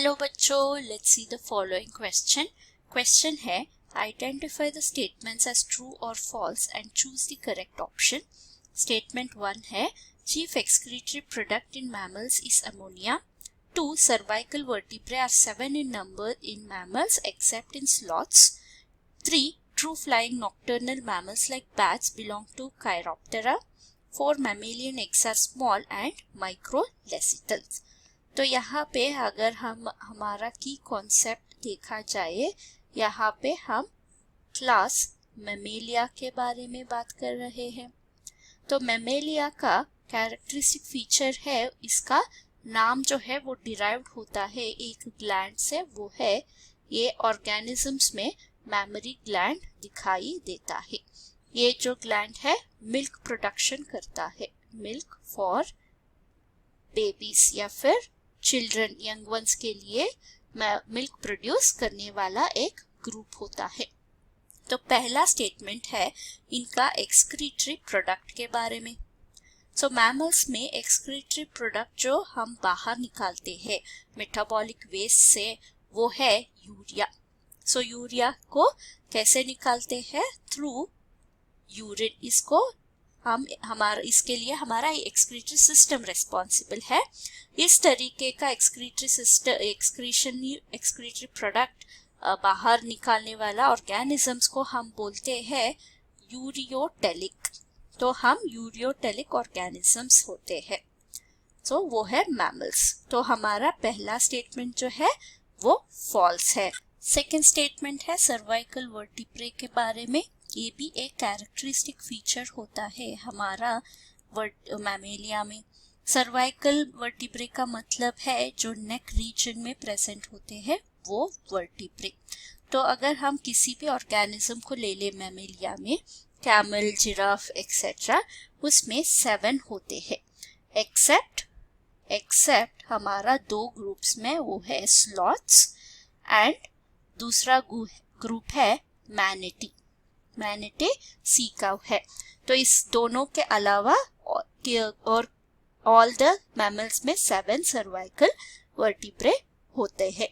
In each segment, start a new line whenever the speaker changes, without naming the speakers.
Hello बच्चों, let's see the following question है identify the statements as true और false and choose the correct option. Statement 1 है chief excretory product in mammals is ammonia. 2 cervical vertebrae are 7 in number in mammals except in sloths। 3 true flying nocturnal mammals like bats belong to Chiroptera। 4 mammalian eggs are small and microlecythal। तो यहाँ पे अगर हम हमारा की concept देखा जाए, यहाँ पे हम क्लास मैमेलिया के बारे में बात कर रहे हैं। तो मैमेलिया का कैरेक्टरिस्टिक फीचर है, इसका नाम जो है वो डिराइव्ड होता है एक ग्लैंड से, वो है ये ऑर्गेनिजम्स में मैमरी ग्लैंड दिखाई देता है। ये जो ग्लैंड है मिल्क प्रोडक्शन करता है, मिल्क फॉर बेबीज या फिर चिल्ड्रन, यंग वंस के लिए मिल्क प्रोड्यूस करने वाला एक ग्रुप होता है। तो पहला स्टेटमेंट है इनका एक्सक्रीटरी प्रोडक्ट के बारे में। सो मैमल्स में एक्सक्रीटरी प्रोडक्ट जो हम बाहर निकालते हैं मेटाबॉलिक वेस्ट से, वो है यूरिया। सो यूरिया को कैसे निकालते हैं? Through urine. इसको इसके लिए हमारा एक्सक्रीटरी सिस्टम रिस्पॉन्सिबल है। इस तरीके का एक्सक्रीटरी प्रोडक्ट बाहर निकालने वाला ऑर्गेनिजम्स को हम बोलते हैं यूरियोटेलिक। तो हम यूरियोटेलिक ऑर्गेनिजम्स होते हैं। तो वो है मैमल्स। तो हमारा पहला स्टेटमेंट जो है वो फॉल्स है। सेकेंड स्टेटमेंट है सर्वाइकल वर्टिब्रे के बारे में। ये भी एक कैरेक्टरिस्टिक फीचर होता है हमारा मैमेलिया में। सर्वाइकल वर्टिब्रे का मतलब है जो नेक रीजन में प्रेजेंट होते हैं वो वर्टिब्रे। तो अगर हम किसी भी ऑर्गेनिज्म को ले ले मैमेलिया में, कैमल, जिराफ एक्सेट्रा, उसमें 7 होते हैं एक्सेप्ट हमारा 2 ग्रुप्स में, वो है स्लॉथ्स एंड दूसरा ग्रुप है मैनेटे सी काउ है। तो इस दोनों के अलावा और ऑल द मैमल्स में 7 सर्वाइकल वर्टिब्रे होते हैं।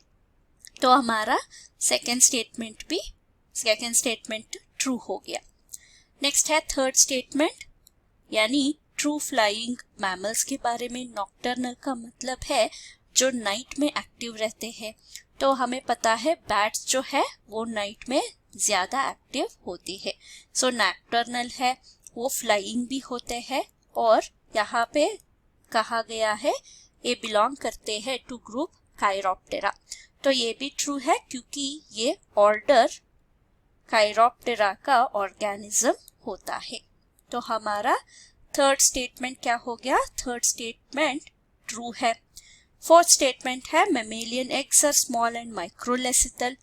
तो हमारा सेकेंड स्टेटमेंट ट्रू हो गया। नेक्स्ट है थर्ड स्टेटमेंट, यानी ट्रू फ्लाइंग मैमल्स के बारे में। नॉक्टर्नल का मतलब है जो नाइट में एक्टिव रहते हैं। तो हमें पता है बैट्स जो है वो नाइट में ज्यादा एक्टिव होती है। सो नॉक्टर्नल है, वो फ्लाइंग भी होते हैं। और यहाँ पे कहा गया है ये बिलोंग करते हैं टू ग्रुप काइरोप्टेरा। तो ये भी ट्रू है क्योंकि ये ऑर्डर काइरोप्टेरा का ऑर्गेनिज्म होता है। तो हमारा थर्ड स्टेटमेंट क्या हो गया? थर्ड स्टेटमेंट ट्रू है। फोर्थ स्टेटमेंट है mammalian eggs are small and microlecithal.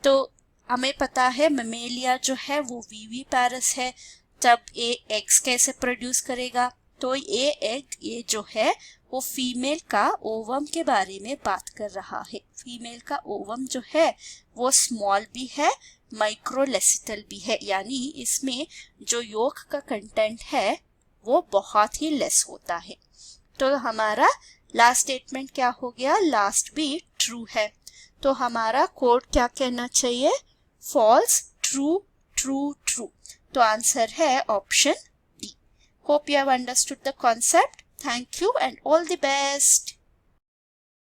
तो हमें पता है मैमेलिया जो है वो विविपैरस है। तब ये एग्स कैसे प्रोड्यूस करेगा? तो ये जो है वो फीमेल का ओवम के बारे में बात कर रहा है। फीमेल का ओवम जो है वो स्मॉल भी है, माइक्रोलेसिथल भी है, यानी इसमें जो योक का कंटेंट है वो बहुत ही लेस होता है। तो हमारा लास्ट स्टेटमेंट क्या हो गया? लास्ट भी ट्रू है। तो हमारा कोड क्या कहना चाहिए? False, true, true, true. तो आंसर है option D. Hope you have understood the concept. Thank you and all the best.